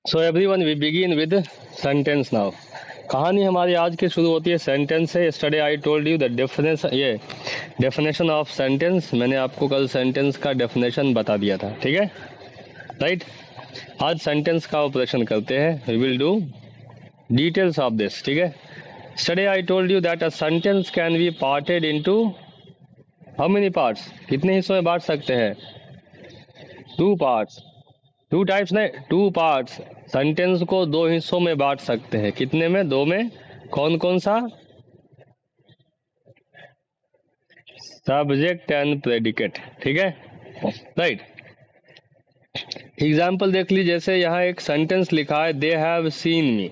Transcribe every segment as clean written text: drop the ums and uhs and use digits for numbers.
So everyone we begin with sentence now. कहानी हमारी आज की शुरू होती है सेंटेंस से। Study I told you the definition of sentence. मैंने आपको कल सेंटेंस का डेफिनेशन बता दिया था, ठीक है, राइट। आज सेंटेंस का ऑपरेशन करते हैं। We will do details of this, ठीक है। Study I told you that a sentence can be parted into how many parts. कितने हिस्सों में बांट सकते हैं? Two parts. टू टाइप्स नहीं, टू पार्ट्स। सेंटेंस को दो हिस्सों में बांट सकते हैं। कितने में? दो में। कौन कौन सा? सब्जेक्ट एंड प्रेडिकेट, ठीक है, राइट। एग्जाम्पल देख लीजिए, जैसे यहाँ एक सेंटेंस लिखा है they have seen me.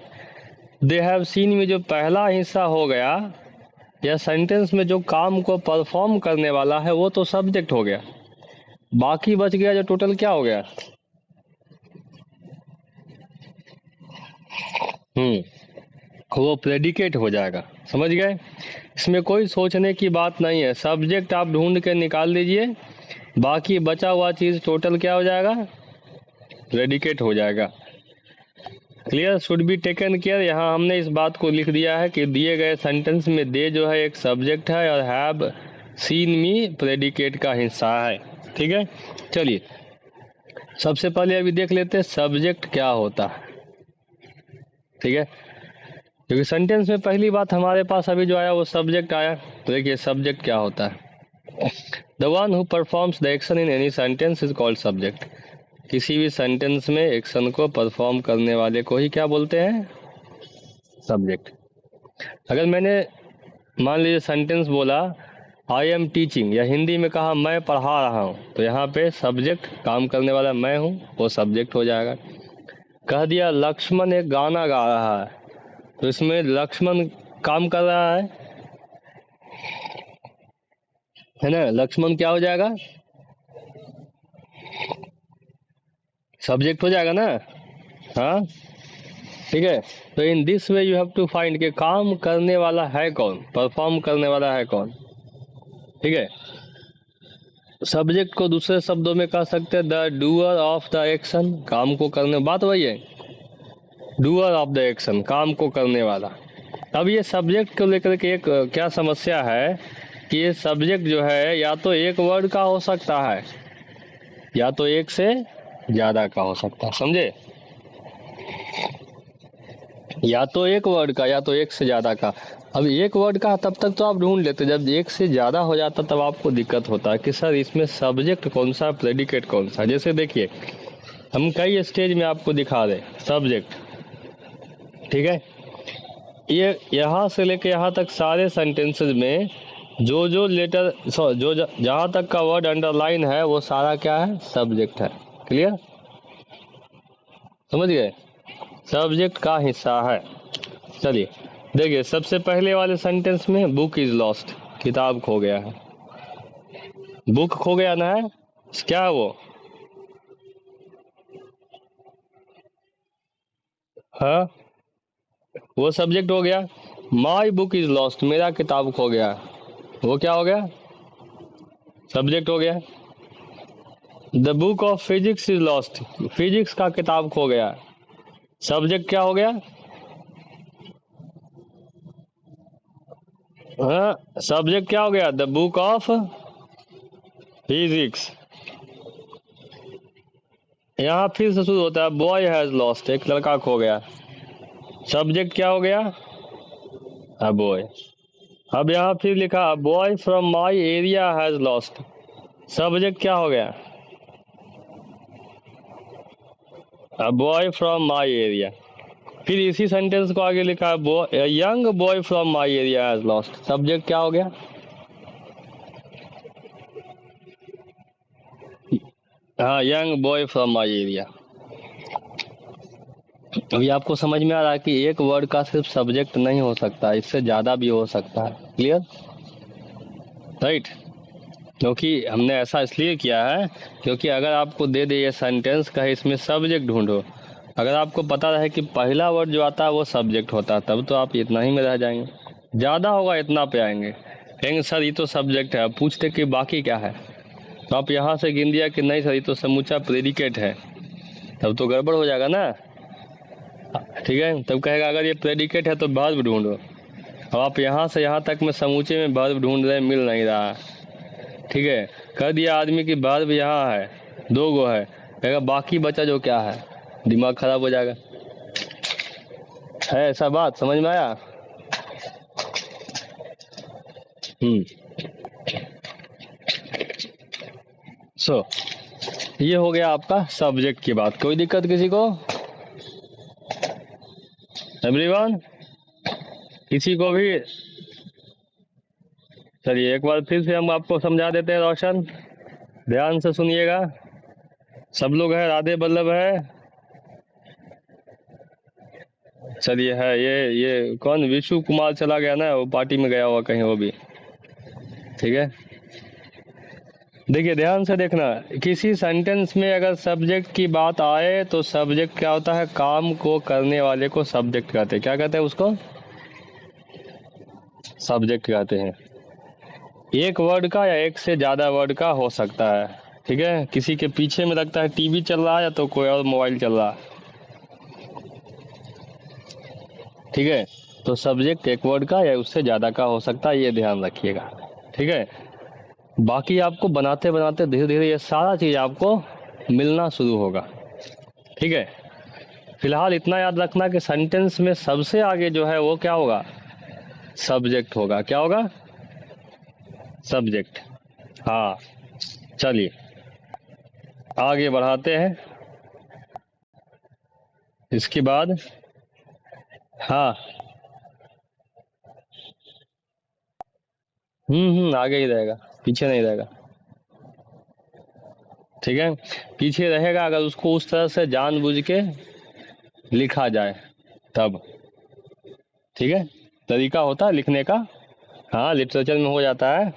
They have seen मी जो पहला हिस्सा हो गया, या सेंटेंस में जो काम को परफॉर्म करने वाला है वो तो सब्जेक्ट हो गया। बाकी बच गया जो टोटल क्या हो गया? वो प्रेडिकेट हो जाएगा। समझ गए? इसमें कोई सोचने की बात नहीं है। सब्जेक्ट आप ढूंढ के निकाल दीजिए, बाकी बचा हुआ चीज टोटल क्या हो जाएगा? प्रेडिकेट हो जाएगा। Clear? Should be taken care. यहाँ हमने इस बात को लिख दिया है कि दिए गए सेंटेंस में दे जो है एक सब्जेक्ट है और हैव सीन मी प्रेडिकेट का हिस्सा है, ठीक है। चलिए सबसे पहले अभी देख लेते हैं सब्जेक्ट क्या होता है, ठीक है, क्योंकि सेंटेंस में पहली बात हमारे पास अभी जो आया वो सब्जेक्ट आया। तो देखिए सब्जेक्ट क्या होता है। The one who performs the action in any sentence is called subject. किसी भी सेंटेंस में एक्शन को परफॉर्म करने वाले को ही क्या बोलते हैं? सब्जेक्ट। अगर मैंने मान लीजिए सेंटेंस बोला आई एम टीचिंग, या हिंदी में कहा मैं पढ़ा रहा हूँ, तो यहाँ पे सब्जेक्ट काम करने वाला मैं हूँ, वो सब्जेक्ट हो जाएगा। कह दिया लक्ष्मण एक गाना गा रहा है, तो इसमें लक्ष्मण काम कर रहा है ना। लक्ष्मण क्या हो जाएगा? सब्जेक्ट हो जाएगा ना। हाँ, ठीक है। तो in this way you have to find के काम करने वाला है कौन, परफॉर्म करने वाला है कौन, ठीक है। सब्जेक्ट को दूसरे शब्दों में कह सकते हैं the doer of the action. काम को करने, बात वही है, डूअर ऑफ द एक्शन, काम को करने वाला। अब ये सब्जेक्ट को लेकर के एक क्या समस्या है कि ये सब्जेक्ट जो है या तो एक वर्ड का हो सकता है या तो एक से ज्यादा का हो सकता है, समझे। या तो एक वर्ड का या तो एक से ज्यादा का। अब एक वर्ड का तब तक तो आप ढूंढ लेते, जब एक से ज्यादा हो जाता तब आपको दिक्कत होता है कि सर इसमें सब्जेक्ट कौन सा, प्रेडिकेट कौन सा। जैसे देखिए हम कई स्टेज में आपको दिखा दे सब्जेक्ट, ठीक है। ये यहाँ से लेके यहाँ तक सारे सेंटेंसेस में जो लेटर जो जहाँ तक का वर्ड अंडरलाइन है वो सारा क्या है? सब्जेक्ट है। क्लियर? समझ गए? सब्जेक्ट का हिस्सा है। चलिए देखिए सबसे पहले वाले सेंटेंस में बुक इज लॉस्ट, किताब खो गया है। बुक खो गया ना है, क्या है वो? हाँ, वो सब्जेक्ट हो गया। माई बुक इज लॉस्ट, मेरा किताब खो गया, वो क्या हो गया? सब्जेक्ट हो गया। The book of physics is lost, physics का किताब खो गया, सब्जेक्ट क्या हो गया? हाँ, सब्जेक्ट क्या हो गया? The book of physics. यहाँ फिर से शुरू होता है बॉय हैज लॉस्ट, एक लड़का खो गया, सब्जेक्ट क्या हो गया? A boy. अब यहाँ फिर लिखा boy from my area has lost, subject क्या हो गया? A boy from my area. फिर इसी सेंटेंस को आगे लिखा है young boy from my area has lost, subject क्या हो गया? हाँ, young boy from my area. अभी आपको समझ में आ रहा है कि एक वर्ड का सिर्फ सब्जेक्ट नहीं हो सकता, इससे ज्यादा भी हो सकता है। क्लियर? राइट। क्योंकि हमने ऐसा इसलिए किया है क्योंकि अगर आपको दे दे ये सेंटेंस कहे इसमें सब्जेक्ट ढूंढो, अगर आपको पता रहे कि पहला वर्ड जो आता है वो सब्जेक्ट होता है, तब तो आप इतना ही में रह जाएंगे। ज्यादा होगा इतना पे आएंगे, कहेंगे सर ये तो सब्जेक्ट है। पूछते कि बाकी क्या है, तो आप यहाँ से गिन दिया कि नहीं सर ये तो समूचा प्रेडिकेट है, तब तो गड़बड़ हो जाएगा ना। ठीक है, तब कहेगा अगर ये प्रेडिकेट है तो वर्ब ढूंढो। अब आप यहाँ से यहाँ तक में समूचे में वर्ब ढूंढ रहे, मिल नहीं रहा। ठीक है, कह दिया आदमी की वर्ब यहाँ है, 2 गो है, कहेगा बाकी बचा जो क्या है, दिमाग खराब हो जाएगा। है ऐसा बात, समझ में आया? सो ये हो गया आपका सब्जेक्ट की बात। कोई दिक्कत किसी को? एवरीवन, किसी को भी? चलिए एक बार फिर से हम आपको समझा देते हैं। रोशन, ध्यान से सुनिएगा, सब लोग है, राधे बल्लभ है। चलिए है ये कौन, विशु कुमार चला गया ना, वो पार्टी में गया हुआ कहीं वो भी। ठीक है, देखिए ध्यान से देखना, किसी सेंटेंस में अगर सब्जेक्ट की बात आए तो सब्जेक्ट क्या होता है, काम को करने वाले को सब्जेक्ट कहते हैं। क्या कहते हैं उसको? सब्जेक्ट कहते हैं। एक वर्ड का या एक से ज्यादा वर्ड का हो सकता है। ठीक है, किसी के पीछे में लगता है टीवी चल रहा है या तो कोई और मोबाइल चल रहा है। ठीक है, तो सब्जेक्ट एक वर्ड का या उससे ज्यादा का हो सकता है, ये ध्यान रखिएगा। ठीक है, बाकी आपको बनाते बनाते धीरे धीरे ये सारा चीज आपको मिलना शुरू होगा। ठीक है, फिलहाल इतना याद रखना कि सेंटेंस में सबसे आगे जो है वो क्या होगा, सब्जेक्ट होगा। क्या होगा? सब्जेक्ट। हाँ, चलिए आगे बढ़ाते हैं। इसके बाद हाँ, आगे ही रहेगा, पीछे नहीं रहेगा। ठीक है, पीछे रहेगा अगर उसको उस तरह से जानबूझ के लिखा जाए तब। ठीक है, तरीका होता है लिखने का। हाँ, लिटरेचर में हो जाता है।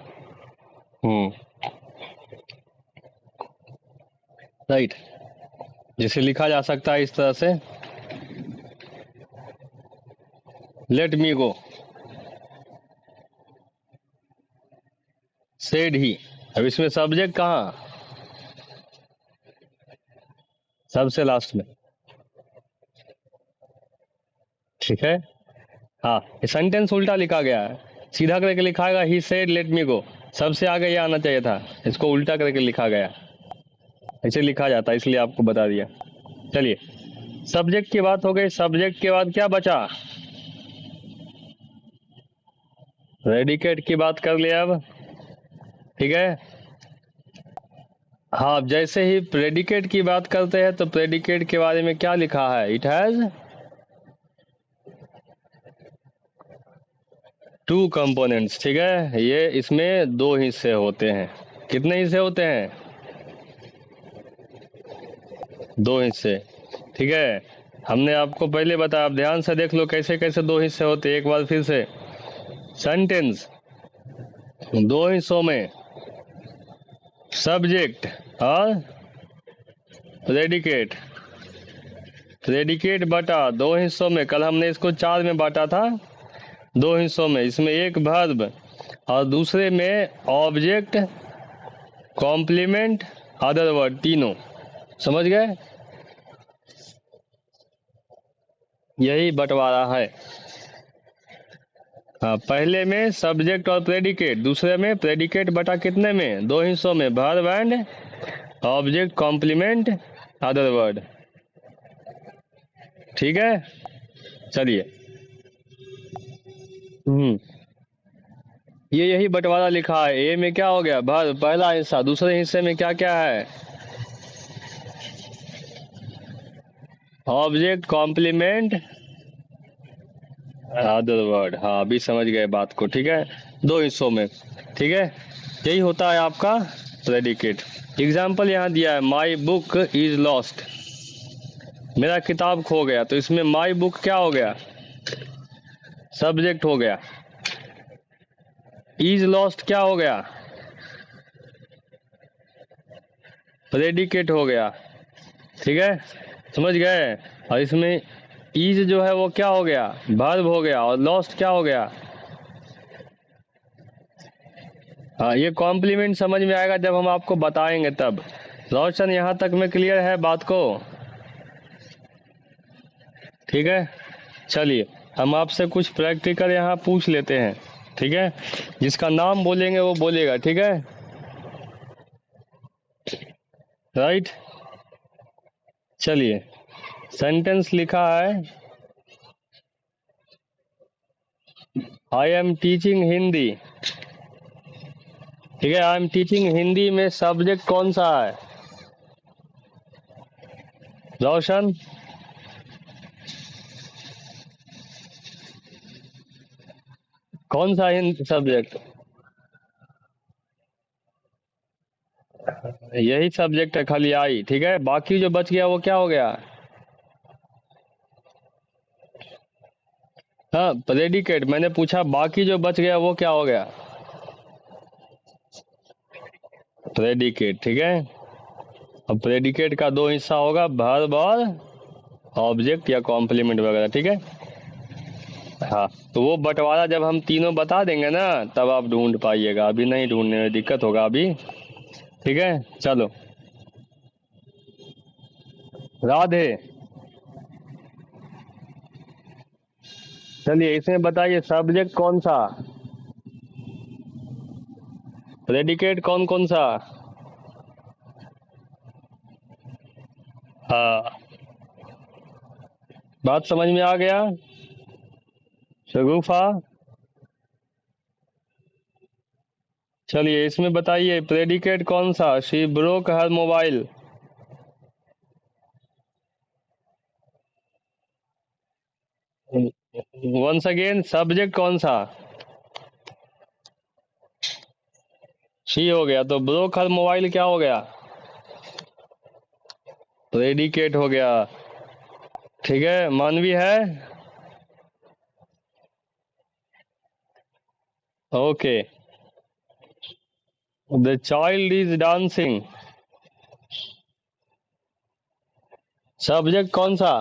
राइट, जिसे लिखा जा सकता है इस तरह से, let me go, said he. अब इसमें सब्जेक्ट कहाँ, सबसे लास्ट में। ठीक है, हाँ, ये सेंटेंस उल्टा लिखा गया है, सीधा करके लिखा गया ही सेड लेट मी गो, सबसे आगे ये आना चाहिए था, इसको उल्टा करके लिखा गया। ऐसे लिखा जाता है, इसलिए आपको बता दिया। चलिए, सब्जेक्ट की बात हो गई, सब्जेक्ट के बाद क्या बचा, प्रेडिकेट की बात कर लिया अब। ठीक है, हाँ, जैसे ही प्रेडिकेट की बात करते हैं तो प्रेडिकेट के बारे में क्या लिखा है, इट हैज 2 कंपोनेंट्स। ठीक है, ये इसमें 2 हिस्से होते हैं। कितने हिस्से होते हैं? 2 हिस्से। ठीक है, हमने आपको पहले बताया, आप ध्यान से देख लो कैसे कैसे 2 हिस्से होते हैं। एक बार फिर से, सेंटेंस 2 हिस्सों में, सब्जेक्ट और प्रेडिकेट। प्रेडिकेट बटा 2 हिस्सों में, कल हमने इसको 4 में बांटा था, 2 हिस्सों में। इसमें एक वर्ब और दूसरे में ऑब्जेक्ट, कॉम्प्लीमेंट, अदर वर्ड, तीनों। समझ गए? यही बंटवारा है। हाँ, पहले में सब्जेक्ट और प्रेडिकेट, दूसरे में प्रेडिकेट बटा कितने में, 2 हिस्सों में, verb and object, complement, other word. ठीक है, चलिए। ये यही बंटवारा लिखा है। ए में क्या हो गया, वर्ब पहला हिस्सा, दूसरे हिस्से में क्या क्या है, ऑब्जेक्ट, कॉम्प्लीमेंट, अदर वर्ड। हाँ, अभी समझ गए बात को। ठीक है, 2 हिस्सों में। ठीक है, यही होता है आपका प्रेडिकेट। एग्जाम्पल यहाँ दिया है, माई बुक इज लॉस्ट, मेरा किताब खो गया, तो इसमें माई बुक क्या हो गया, सब्जेक्ट हो गया। इज लॉस्ट क्या हो गया, प्रेडिकेट हो गया। ठीक है, समझ गए? और इसमें इज जो है वो क्या हो गया, वर्ब हो गया, और लॉस्ट क्या हो गया। हाँ, ये कॉम्प्लीमेंट समझ में आएगा जब हम आपको बताएंगे तब। रोशन, यहाँ तक में क्लियर है बात को? ठीक। ठीक है, चलिए हम आपसे कुछ प्रैक्टिकल यहाँ पूछ लेते हैं। ठीक है, जिसका नाम बोलेंगे वो बोलेगा। ठीक है, राइट। चलिए, सेंटेंस लिखा है, आई एम टीचिंग हिंदी। ठीक है, आई एम टीचिंग हिंदी में सब्जेक्ट कौन सा है? रोशन, कौन सा हिंदी सब्जेक्ट? यही सब्जेक्ट है खाली, आई। ठीक है, बाकी जो बच गया वो क्या हो गया? हाँ, प्रेडिकेट। मैंने पूछा बाकी जो बच गया वो क्या हो गया? प्रेडिकेट। ठीक है, अब प्रेडिकेट का दो हिस्सा होगा, वर्ब और ऑब्जेक्ट या कॉम्प्लीमेंट वगैरह। ठीक है, हाँ, तो वो बंटवारा जब हम तीनों बता देंगे ना तब आप ढूंढ पाइएगा, अभी नहीं ढूंढने में दिक्कत होगा अभी। ठीक है, चलो। राधे, चलिए इसमें बताइए सब्जेक्ट कौन सा, प्रेडिकेट कौन कौन सा? हाँ, बात समझ में आ गया? शगुफा, चलिए इसमें बताइए प्रेडिकेट कौन सा, she broke her mobile. Once again, subject कौन सा? शी हो गया, तो ब्रोक हर मोबाइल क्या हो गया? प्रेडिकेट हो गया। ठीक है, मानवी है? Okay, the child is dancing, subject कौन सा?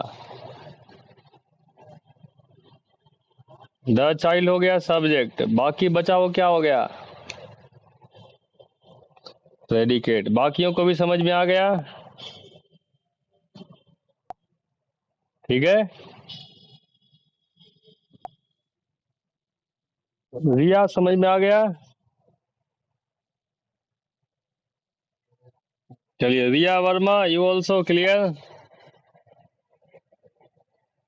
द चाइल्ड हो गया सब्जेक्ट, बाकी बचा वो क्या हो गया? प्रेडिकेट। बाकियों को भी समझ में आ गया? ठीक है, रिया समझ में आ गया? चलिए, रिया वर्मा, यू ऑल्सो क्लियर?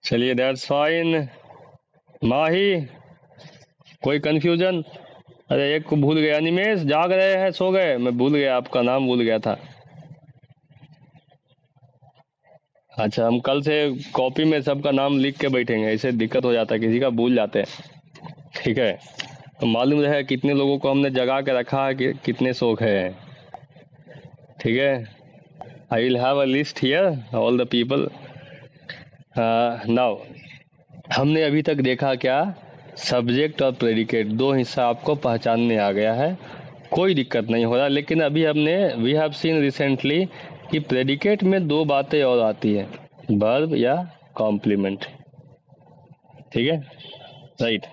चलिए, दैट्स फाइन। माही, कोई कंफ्यूजन? अरे एक को भूल गया, निमेश जाग रहे हैं, सो गए? मैं भूल गया, आपका नाम भूल गया था। अच्छा, हम कल से कॉपी में सबका नाम लिख के बैठेंगे, ऐसे दिक्कत हो जाता है, किसी का भूल जाते हैं। ठीक है, तो मालूम रहे कितने लोगों को हमने जगा के रखा है कि कितने शौक है। ठीक है, I will have a list here all the people. Now, हमने अभी तक देखा क्या? सब्जेक्ट और प्रेडिकेट दो हिस्सा आपको पहचानने आ गया है, कोई दिक्कत नहीं हो रहा। लेकिन अभी हमने वी हैव सीन रिसेंटली कि प्रेडिकेट में दो बातें और आती है, वर्ब या कॉम्प्लीमेंट। ठीक है, राइट।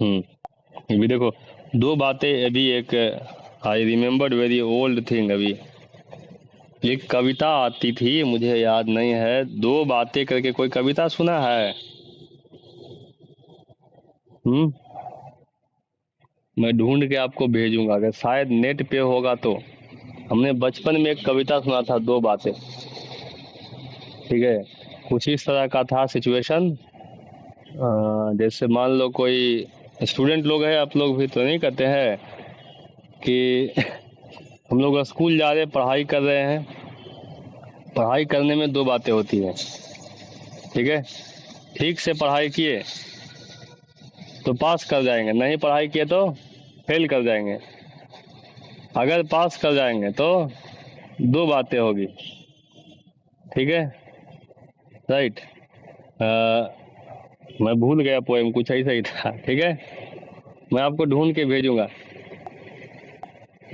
ये भी देखो, दो बातें अभी एक, आई रिमेम्बर्ड वेरी ओल्ड थिंग। अभी एक कविता आती थी, मुझे याद नहीं है, दो बातें करके, कोई कविता सुना है? हम्म, मैं ढूंढ के आपको भेजूंगा, अगर शायद नेट पे होगा तो। हमने बचपन में एक कविता सुना था, दो बातें। ठीक है, कुछ इस तरह का था सिचुएशन। जैसे मान लो कोई स्टूडेंट लोग हैं, आप लोग भी तो नहीं करते हैं कि हम लोग स्कूल जा रहे हैं, पढ़ाई कर रहे हैं। पढ़ाई करने में दो बातें होती हैं। ठीक है, ठीक से पढ़ाई किए तो पास कर जाएंगे, नहीं पढ़ाई किए तो फेल कर जाएंगे। अगर पास कर जाएंगे तो दो बातें होगी। ठीक है, राइट। मैं भूल गया, पोएम कुछ ऐसा ही था। ठीक है, मैं आपको ढूंढ के भेजूंगा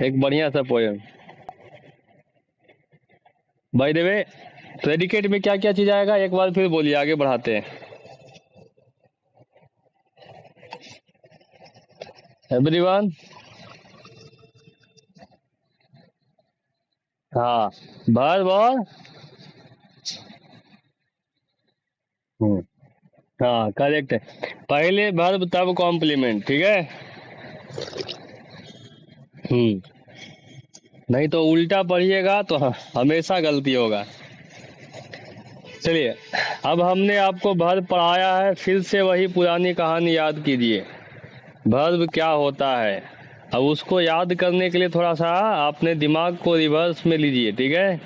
एक बढ़िया सा poem. By the way, predicate में क्या क्या चीज आएगा, एक बार फिर बोलिए, आगे बढ़ाते हैं। एवरीवन, हाँ, वर्ब और हम्म, हाँ करेक्ट है। पहले वर्ब तब कॉम्प्लीमेंट, ठीक है। हम्म। नहीं तो उल्टा पढ़िएगा तो हमेशा गलती होगा। चलिए, अब हमने आपको वर्ब पढ़ाया है, फिर से वही पुरानी कहानी याद कीजिए। वर्ब क्या होता है, अब उसको याद करने के लिए थोड़ा सा अपने दिमाग को रिवर्स में लीजिए, ठीक है।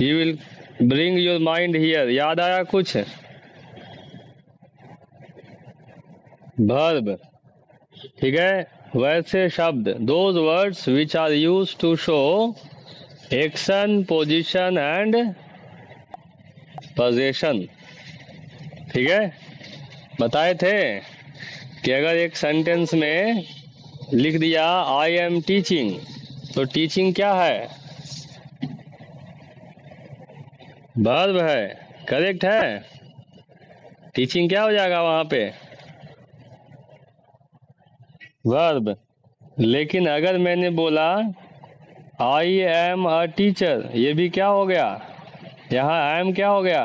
You will bring your mind here. याद आया कुछ? वर्ब, ठीक है। वैसे शब्द, those words which are use to show action, position and possession, ठीक है। बताए थे कि अगर एक सेंटेंस में लिख दिया आई एम टीचिंग, तो टीचिंग क्या है? वर्ब है, करेक्ट है। टीचिंग क्या हो जाएगा वहां पे? वर्ब। लेकिन अगर मैंने बोला आई एम अ टीचर, ये भी क्या हो गया? यहाँ आई एम क्या हो गया?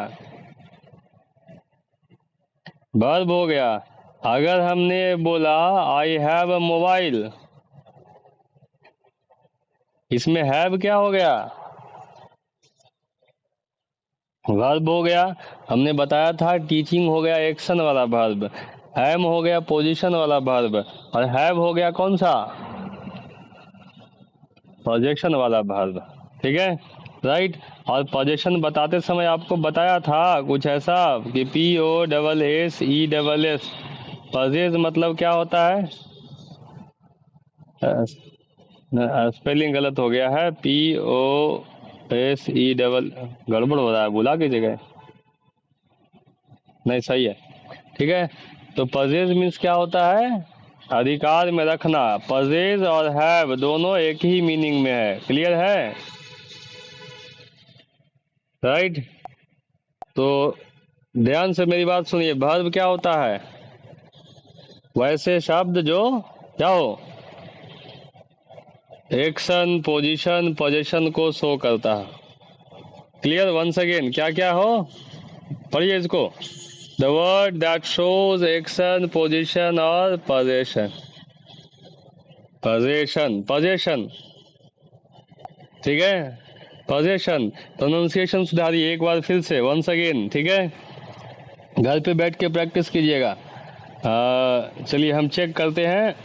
वर्ब हो गया। अगर हमने बोला आई हैव अ मोबाइल, इसमें हैव क्या हो गया? वर्ब हो गया। हमने बताया था टीचिंग हो गया एक्शन वाला वर्ब, एम हो गया पोजीशन वाला वर्ब, और हैव हो गया कौन सा? पोजेशन वाला वर्ब, ठीक है। राइट। और पोजेशन बताते समय आपको बताया था कुछ ऐसा कि P O double S E double S, possess मतलब क्या होता है? स्पेलिंग गलत हो गया है, P O S E double, गड़बड़ हो रहा है, बुला की जगह। नहीं सही है, ठीक है। तो पजेज मीन्स क्या होता है? अधिकार में रखना। पजेज और हैव दोनों एक ही मीनिंग में है, क्लियर है? राइट। तो ध्यान से मेरी बात सुनिए, वर्ब क्या होता है? वैसे शब्द जो क्या हो, एक्शन, पोजीशन, पोजेशन को शो करता है। क्लियर? वंस अगेन, क्या क्या हो, पढ़िए इसको। The word that shows action, position और पोजेशन। पोजेशन, पोजेशन, ठीक है। पोजेशन। प्रोनाउंसिएशन सुधारिए एक बार फिर से, वंस अगेन, ठीक है। घर पे बैठ के प्रैक्टिस कीजिएगा। चलिए हम चेक करते हैं,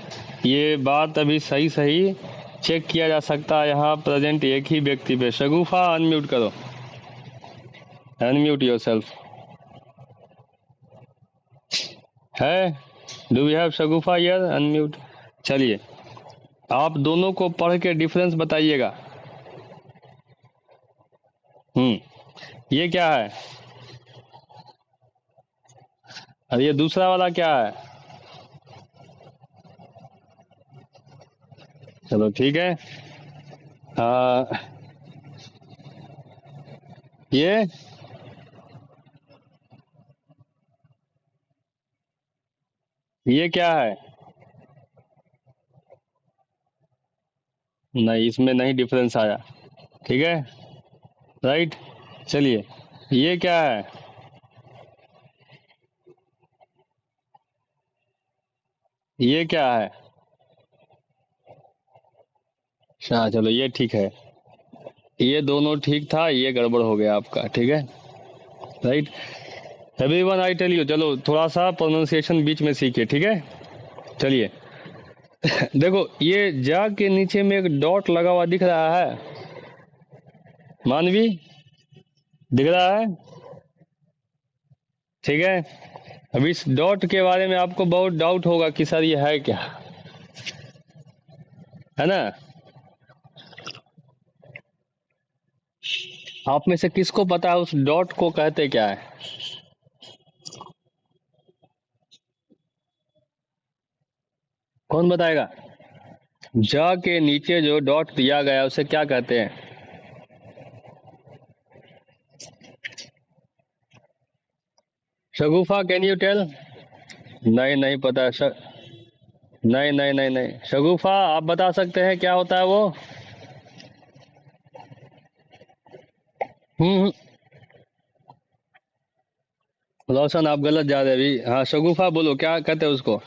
ये बात अभी सही सही चेक किया जा सकता है यहाँ प्रेजेंट एक ही व्यक्ति पे। शगुफा अनम्यूट करो, अनम्यूट योरसेल्फ। है, do we have Shagufa here? Unmute. चलिए, आप दोनों को पढ़ के डिफरेंस बताइएगा। ये क्या है? और ये दूसरा वाला क्या है? चलो ठीक है। आ, ये ये क्या है? नहीं, इसमें नहीं डिफरेंस आया, ठीक है। राइट। चलिए, ये क्या है? ये क्या है? अच्छा चलो, ये ठीक है। ये दोनों ठीक था, ये गड़बड़ हो गया आपका, ठीक है। Right. Everyone I tell you, चलो थोड़ा सा प्रोनाउंसिएशन बीच में सीखिए, ठीक है। चलिए, देखो ये जा के नीचे में एक डॉट लगा हुआ दिख रहा है, मानवी, दिख रहा है, ठीक है। अब इस डॉट के बारे में आपको बहुत डाउट होगा कि सर ये है क्या, है ना। आप में से किसको पता है उस डॉट को कहते क्या है? कौन बताएगा? जा के नीचे जो डॉट दिया गया उसे क्या कहते हैं? Shagufa, can you tell? नहीं नहीं पता नहीं नहीं नहीं नहीं, शगुफा आप बता सकते हैं क्या होता है वो? हम्म। रोशन आप गलत जा रहे हैं अभी। हाँ शगुफा बोलो, क्या कहते हैं उसको?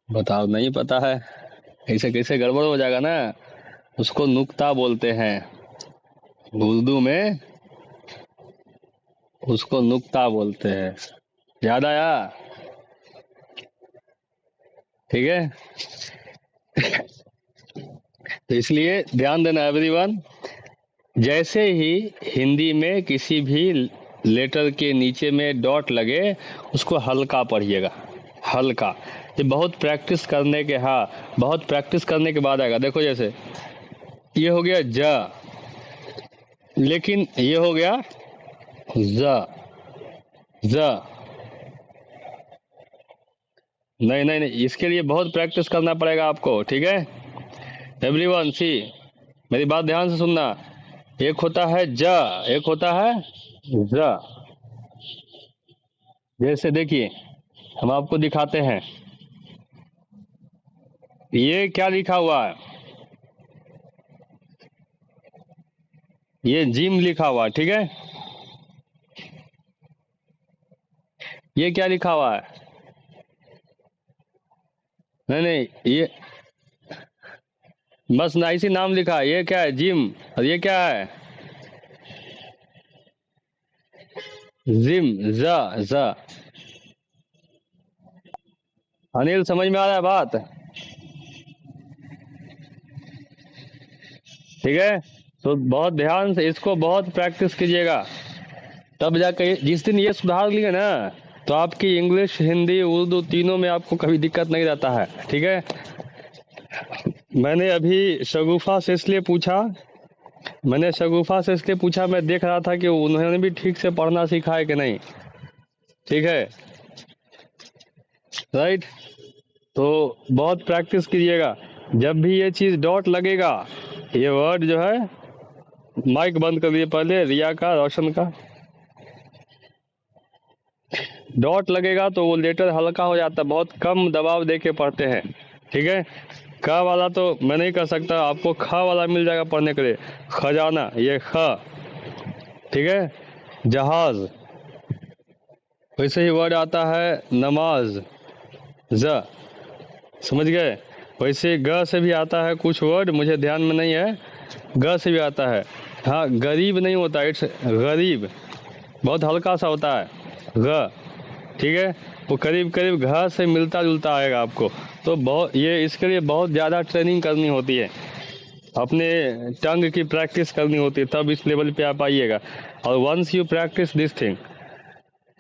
बताओ, नहीं पता है? ऐसे कैसे गड़बड़ हो जाएगा ना। उसको नुक्ता बोलते हैं उर्दू में, उसको नुक्ता बोलते हैं। याद आया? ठीक है, तो इसलिए ध्यान देना एवरीवन। जैसे ही हिंदी में किसी भी लेटर के नीचे में डॉट लगे, उसको हल्का पढ़िएगा, हल्का। ये बहुत प्रैक्टिस करने के, हाँ बहुत प्रैक्टिस करने के बाद आएगा। देखो जैसे ये हो गया ज, लेकिन ये हो गया ज, ज। नहीं नहीं नहीं, इसके लिए बहुत प्रैक्टिस करना पड़ेगा आपको, ठीक है एवरीवन। सी, मेरी बात ध्यान से सुनना। एक होता है ज, एक होता है ज। जैसे देखिए, हम आपको दिखाते हैं, ये क्या लिखा हुआ है? ये जिम लिखा हुआ है, ठीक है। ये क्या लिखा हुआ है? नहीं नहीं, ये बस ना इसी नाम लिखा है। ये क्या है? जिम। और ये क्या है? जिम, ज, ज। अनिल समझ में आ रहा है बात? ठीक है, तो बहुत ध्यान से इसको बहुत प्रैक्टिस कीजिएगा, तब जाके जिस दिन ये सुधार लिए ना, तो आपकी इंग्लिश, हिंदी, उर्दू तीनों में आपको कभी दिक्कत नहीं रहता है, ठीक है। मैंने अभी शगुफा से इसलिए पूछा, मैंने शगुफा से इसलिए पूछा, मैं देख रहा था कि उन्होंने भी ठीक से पढ़ना सीखा है कि नहीं, ठीक है, राइट। तो बहुत प्रैक्टिस कीजिएगा। जब भी ये चीज डॉट लगेगा, ये वर्ड जो है, माइक बंद कर दिए पहले, रिया का, रोशन का। डॉट लगेगा तो वो लेटर हल्का हो जाता है, बहुत कम दबाव दे के पढ़ते हैं, ठीक है। क वाला तो मैं नहीं कर सकता, आपको ख वाला मिल जाएगा पढ़ने के लिए। खजाना, ये ख, ठीक है। जहाज, वैसे ही वर्ड आता है नमाज, ज, समझ गए। वैसे ग से भी आता है कुछ वर्ड, मुझे ध्यान में नहीं है, ग से भी आता है। हाँ, गरीब नहीं होता, इट्स गरीब, बहुत हल्का सा होता है ग, ठीक है। वो करीब करीब घ से मिलता जुलता आएगा आपको। तो बहुत, ये इसके लिए बहुत ज़्यादा ट्रेनिंग करनी होती है, अपने टंग की प्रैक्टिस करनी होती है, तब इस लेवल पे आप आइएगा। और once you practice this thing,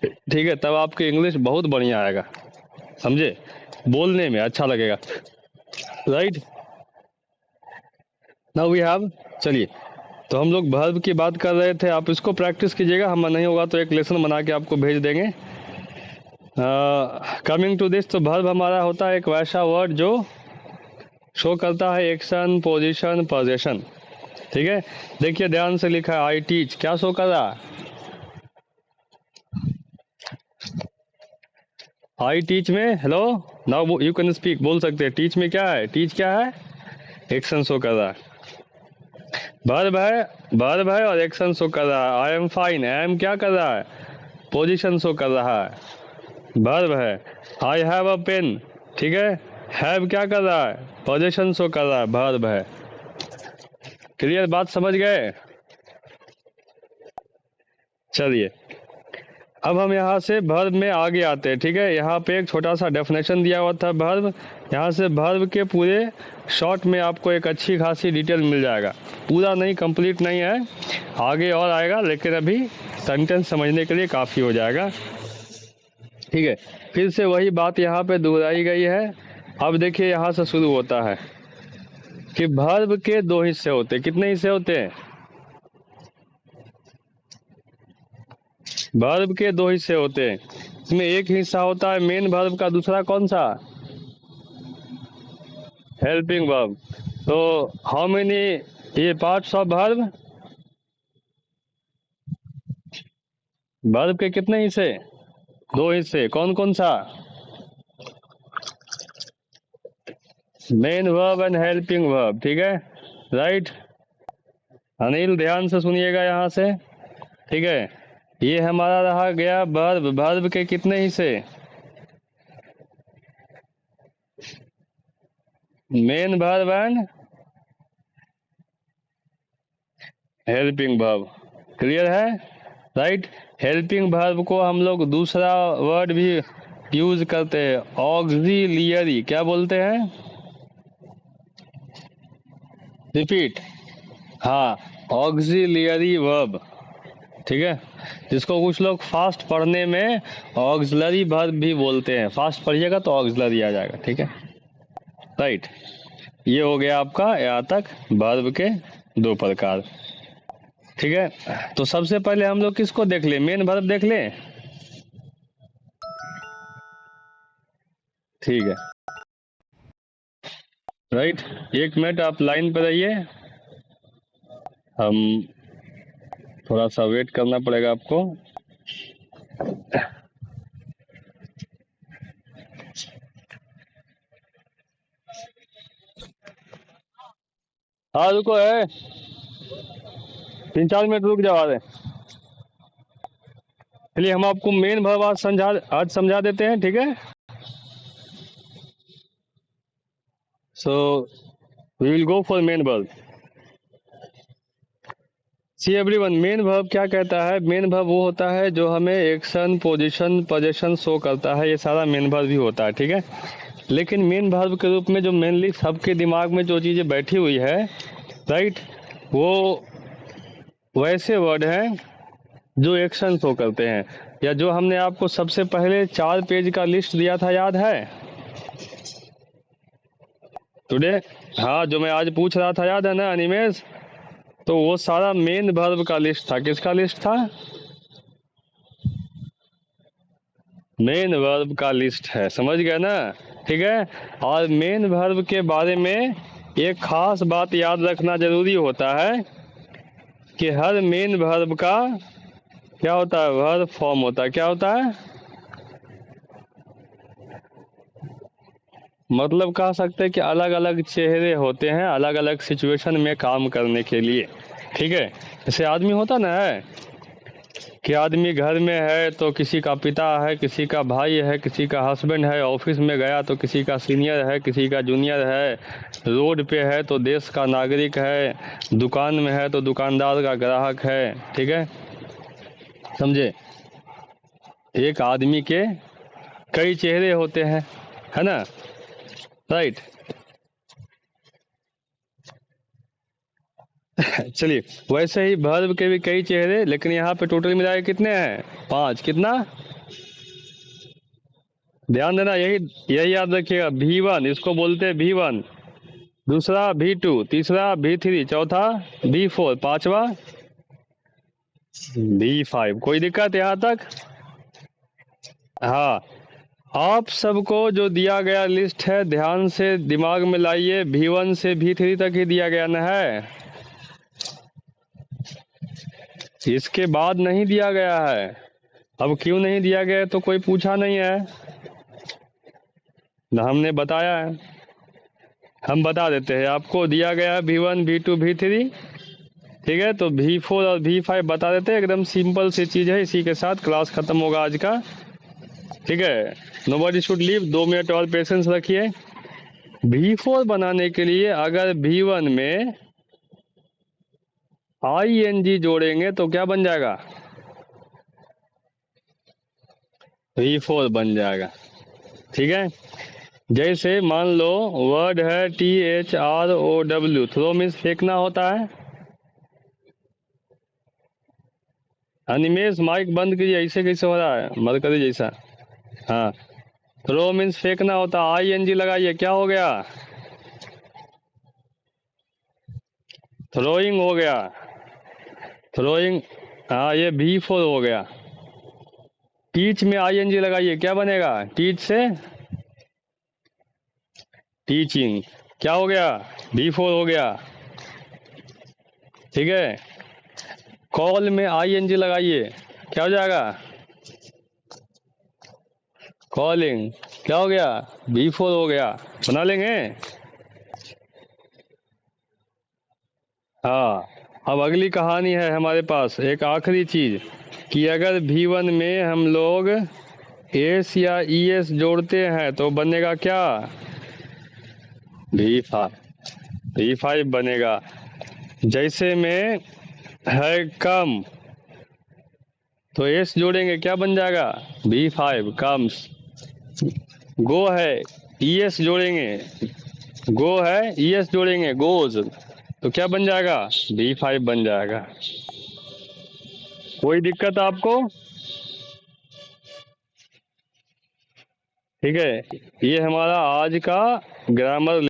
ठीक है, तब आपकी इंग्लिश बहुत बढ़िया आएगा, समझे, बोलने में अच्छा लगेगा, राइट। नाउ वी हैव, चलिए, तो हम लोग वर्ब की बात कर रहे थे, आप इसको प्रैक्टिस कीजिएगा। हम नहीं होगा तो एक लेसन बना के आपको भेज देंगे। कमिंग टू दिस, तो वर्ब हमारा होता है एक वैसा वर्ड जो शो करता है एक्शन, पोजीशन, पोजेशन, ठीक है। देखिए ध्यान से लिखा है, आई टीच, क्या शो कर रहा है? आई टीच में, hello, now you can speak, बोल सकते हैं। टीच में क्या है? टीच क्या है? एक्शन शो कर रहा है, वर्ब है, वर्ब है और एक्शन शो कर रहा है। I am fine, I am क्या कर रहा है? पोजीशन शो कर रहा है, वर्ब है। आई हैव अ पेन, ठीक है, हैव क्या कर रहा है? पोजीशन शो कर रहा है, वर्ब है। क्लियर बात, समझ गए? चलिए, अब हम यहाँ से वर्ब में आगे आते हैं, ठीक है। यहाँ पे एक छोटा सा डेफिनेशन दिया हुआ था वर्ब, यहाँ से वर्ब के पूरे शॉर्ट में आपको एक अच्छी खासी डिटेल मिल जाएगा। पूरा नहीं, कंप्लीट नहीं है, आगे और आएगा, लेकिन अभी सेंटेंस समझने के लिए काफ़ी हो जाएगा, ठीक है। फिर से वही बात यहाँ पे दोहराई गई है। अब देखिए यहाँ से शुरू होता है कि वर्ब के दो हिस्से होते हैं। कितने हिस्से होते हैं? वर्ब के दो हिस्से होते हैं। इसमें एक हिस्सा होता है मेन वर्ब का, दूसरा कौन सा? Helping verb. तो हाउ मेनी ये पार्ट्स ऑफ वर्ब? वर्ब के कितने हिस्से? दो हिस्से, कौन कौन सा? Main verb and helping verb, ठीक है, राइट। अनिल ध्यान से सुनिएगा यहाँ से, ठीक है, ये हमारा रहा गया वर्ब। वर्ब के कितने हिस्से? Main verb and helping verb. Clear है? राइट। हेल्पिंग वर्ब को हम लोग दूसरा वर्ड भी यूज करते हैं, ऑक्सिलियरी। क्या बोलते हैं? रिपीट। हाँ, ऑक्सिलियरी वर्ब। ठीक है, जिसको कुछ लोग फास्ट पढ़ने में ऑक्सिलरी वर्ब भी बोलते हैं। फास्ट पढ़िएगा तो ऑक्सिलरी आ जाएगा। ठीक है, राइट। ये हो गया आपका यहाँ तक वर्ब के दो प्रकार। ठीक है, तो सबसे पहले हम लोग किसको देख ले? मेन वर्ब देख ले। ठीक है, राइट। एक मिनट आप लाइन पर रहिए, हम थोड़ा सा वेट करना पड़ेगा आपको। हाँ रुको है, 3-4 मिनट रुक जाओ। आ रहे, चलिए हम आपको मेन वर्ब आज समझा देते हैं। ठीक है, so we will go for main verb. See everyone, main verb क्या कहता है? मेन वर्ब वो होता है जो हमें एक्शन, पोजीशन, पोजीशन शो करता है। ये सारा मेन वर्ब ही होता है। ठीक है, लेकिन मेन वर्ब के रूप में जो मेनली सबके दिमाग में जो चीज़ें बैठी हुई है, राइट, वो वैसे वर्ड हैं जो एक्शन शो करते हैं, या जो हमने आपको सबसे पहले 4 पेज का लिस्ट दिया था, याद है टुडे? हाँ, जो मैं आज पूछ रहा था, याद है ना अनिमेश? तो वो सारा मेन वर्ब का लिस्ट था। किसका लिस्ट था? मेन वर्ब का लिस्ट है। समझ गए ना? ठीक है, और मेन वर्ब के बारे में एक खास बात याद रखना जरूरी होता है कि हर मेन वर्ब का क्या होता है? वर्ब फॉर्म होता है। क्या होता है? मतलब कह सकते हैं कि अलग अलग चेहरे होते हैं अलग अलग सिचुएशन में काम करने के लिए। ठीक है, जैसे आदमी होता ना है कि आदमी घर में है तो किसी का पिता है, किसी का भाई है, किसी का हस्बैंड है, ऑफिस में गया तो किसी का सीनियर है, किसी का जूनियर है, रोड पे है तो देश का नागरिक है, दुकान में है तो दुकानदार का ग्राहक है। ठीक है, समझे? एक आदमी के कई चेहरे होते हैं, है ना? राइट। चलिए, वैसे ही वर्ब के भी कई चेहरे, लेकिन यहाँ पे टोटल मिला के कितने हैं? 5। कितना? ध्यान देना, यही यही याद रखिएगा। V1 इसको बोलते हैं V1, दूसरा V2, तीसरा V3, चौथा V4, पांचवा V5। कोई दिक्कत यहाँ तक? हाँ, आप सबको जो दिया गया लिस्ट है ध्यान से दिमाग में लाइए। V1 से V3 तक ही दिया गया ना है, इसके बाद नहीं दिया गया है। अब क्यों नहीं दिया गया है तो कोई पूछा नहीं है ना, हमने बताया है। हम बता देते हैं, आपको दिया गया है V1, V2, V3। ठीक है, तो V4 और V5 बता देते हैं। एकदम सिंपल सी चीज है। इसी के साथ क्लास खत्म होगा आज का। ठीक है, नोबडी शुड लीव। 2 मिनट और पेशेंस रखिए। V4 बनाने के लिए अगर V1 में ING जोड़ेंगे तो क्या बन जाएगा? V4 बन जाएगा। ठीक है, जैसे मान लो वर्ड है THROW, थ्रो मीन्स फेंकना होता है। अनिमेश माइक बंद कीजिए, ऐसे कैसे हो रहा है? मरकरी जैसा। हाँ, थ्रो मीन्स फेंकना होता है। ING लगाइए, क्या हो गया? थ्रोइंग हो गया। थ्रोइंग, हाँ, ये V4 हो गया। टीच में ING लगाइए, क्या बनेगा? टीच से टीचिंग, क्या हो गया? V4 हो गया। ठीक है, कॉल में ING लगाइए, क्या हो जाएगा? कॉलिंग, क्या हो गया? V4 हो गया। बना लेंगे? हाँ, अब अगली कहानी है हमारे पास एक आखिरी चीज कि अगर V1 में हम लोग एस या ES जोड़ते हैं तो बनेगा क्या? V5 बनेगा। जैसे में है कम तो एस जोड़ेंगे क्या बन जाएगा? V5 comes. गो है ES जोड़ेंगे, गोज, तो क्या बन जाएगा? V5 बन जाएगा। कोई दिक्कत आपको? ठीक है, ये हमारा आज का ग्रामर